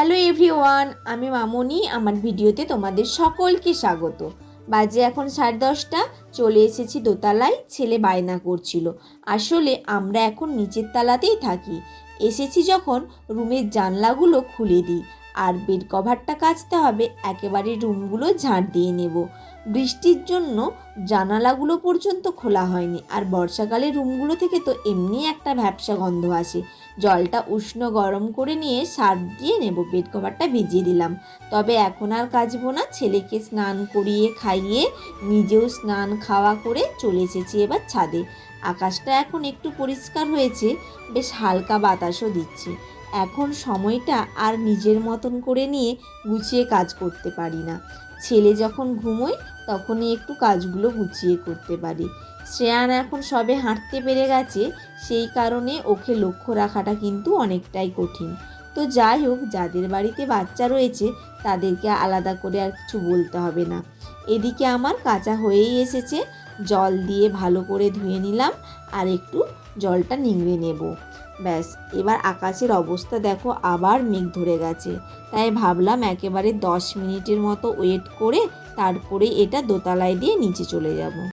Hello everyone, আমি মামনি। আমার ভিডিওতে তোমাদের সকলকে স্বাগত। বাজে এখন 10:30। চলে এসেছি দোতলায়। ছেলে বায়না করছিল। আসলে আমরা এখন নিচের তলাতেই থাকি। এসেছি যখন রুমের জানলাগুলো খুলে দিই, আর বেড কভারটা কাচতে হবে, একেবারে রুমগুলো ঝাড় দিয়ে নেব। বৃষ্টির জন্য জানালাগুলো পর্যন্ত খোলা হয়নি, আর বর্ষাকালে রুমগুলো থেকে তো এমনি একটা ভ্যাপসা গন্ধ আসে। জলটা উষ্ণ গরম করে নিয়ে সার্ফ দিয়ে নেব। বেড কভারটা ভিজিয়ে দিলাম। তবে এখন আর কাচবো না। ছেলেকে স্নান করিয়ে খাইয়ে নিজেও স্নান খাওয়া করে চলে এসেছি এবার ছাদে। আকাশটা এখন একটু পরিষ্কার হয়েছে, বেশ হালকা বাতাসও দিচ্ছে। এখন সময়টা আর নিজের মতন করে নিয়ে গুছিয়ে কাজ করতে পারি না। ছেলে যখন ঘুমোয় তখনই একটু কাজগুলো গুছিয়ে করতে পারি। শ্রেয়ান এখন সবে হাঁটতে পেরে গেছে, সেই কারণে ওকে লক্ষ্য রাখাটা কিন্তু অনেকটাই কঠিন। তো যাই হোক, যাদের বাড়িতে বাচ্চা রয়েছে তাদেরকে আলাদা করে আর কিছু বলতে হবে না। এদিকে আমার কাঁচা হয়েই এসেছে। জল দিয়ে ভালো করে ধুয়ে নিলাম, আর একটু জলটা নিংড়ে নেব। ব্যাস, এবার আকাশের অবস্থা দেখো, আবার মেঘ ধরে গেছে। তাই ভাবলাম একেবারে 10 মিনিটের মতো ওয়েট করে তারপরে এটা দোতলায় দিয়ে নিচে চলে যাব।